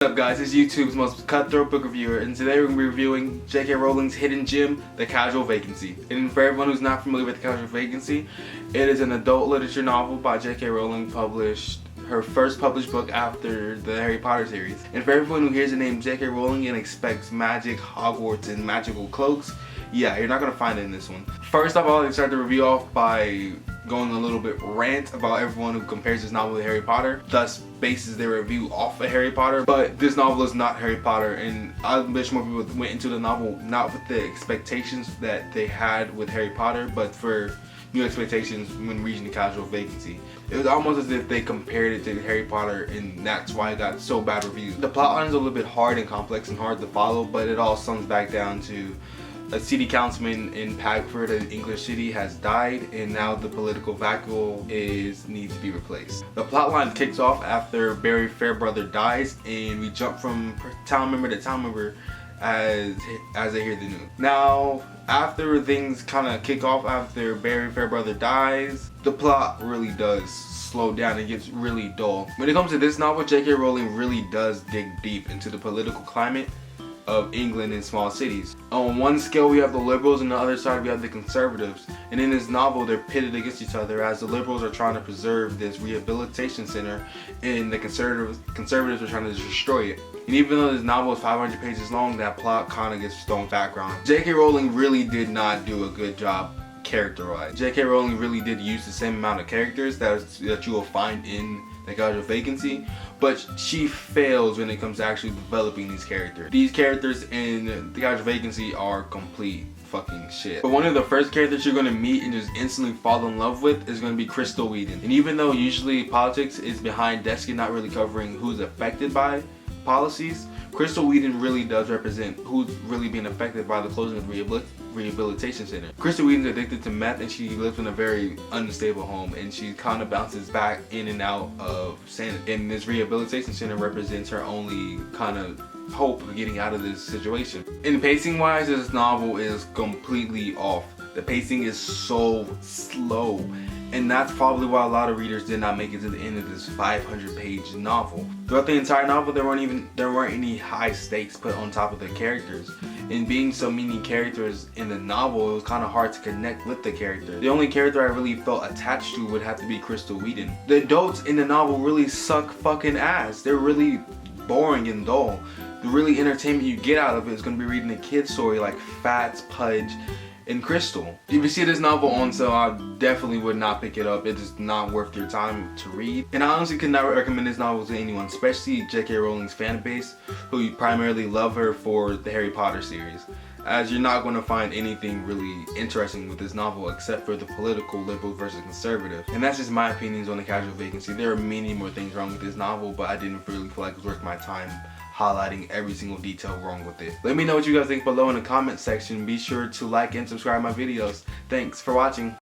What's up guys, it's YouTube's most cutthroat book reviewer, and today we're going to be reviewing J.K Rowling's hidden gem, The Casual Vacancy. And for everyone who's not familiar with The Casual Vacancy, it is an adult literature novel by J.K Rowling, published her first published book after the Harry Potter series. And for everyone who hears the name J.K Rowling and expects magic, Hogwarts, and magical cloaks, yeah, you're not going to find it in this one. First off, I'll start the review off by going a little bit rant about everyone who compares this novel to Harry Potter, thus bases their review off of Harry Potter. But this novel is not Harry Potter, and I wish more people went into the novel not with the expectations that they had with Harry Potter, but for new expectations when reading The Casual Vacancy. It was almost as if they compared it to Harry Potter, and that's why it got so bad reviews. The plot line is a little bit hard and complex and hard to follow, but it all sums back down to a city councilman in Pagford, an English city, has died, and now the political vacuum needs to be replaced. The plotline kicks off after Barry Fairbrother dies, and we jump from town member to town member as they hear the news. Now, after things kind of kick off after Barry Fairbrother dies, the plot really does slow down and gets really dull. When it comes to this novel, J.K. Rowling really does dig deep into the political climate of England and small cities. On one scale we have the liberals, and on the other side we have the conservatives, and in this novel they're pitted against each other as the liberals are trying to preserve this rehabilitation center and the conservatives are trying to destroy it. And even though this novel is 500 pages long, that plot kind of gets thrown background. J.K. Rowling really did not do a good job character-wise. J.K. Rowling really did use the same amount of characters that you will find in The Casual Vacancy, but she fails when it comes to actually developing these characters. These characters in The Casual Vacancy are complete fucking shit. But one of the first characters you're going to meet and just instantly fall in love with is going to be Crystal Whedon. And even though usually politics is behind desk and not really covering who's affected by policies, Crystal Whedon really does represent who's really being affected by the closing of the rehabilitation center. Crystal Whedon's addicted to meth, and she lives in a very unstable home, and she kind of bounces back in and out of sanity. And this rehabilitation center represents her only kind of hope of getting out of this situation. And pacing wise, this novel is completely off. The pacing is so slow, and that's probably why a lot of readers did not make it to the end of this 500-page novel. Throughout the entire novel, there weren't any high stakes put on top of the characters. And being so many characters in the novel, it was kind of hard to connect with the character. The only character I really felt attached to would have to be Crystal Whedon. The adults in the novel really suck fucking ass. They're really boring and dull. The really entertainment you get out of it is going to be reading a kid's story like Fats, Pudge, and Crystal. If you see this novel on sale, I definitely would not pick it up. It is not worth your time to read. And I honestly could not recommend this novel to anyone, especially J.K. Rowling's fan base, who primarily love her for the Harry Potter series, as you're not going to find anything really interesting with this novel except for the political liberal versus conservative. And that's just my opinions on The Casual Vacancy. There are many more things wrong with this novel, but I didn't really feel like it was worth my time highlighting every single detail wrong with it. Let me know what you guys think below in the comment section. Be sure to like and subscribe my videos. Thanks for watching.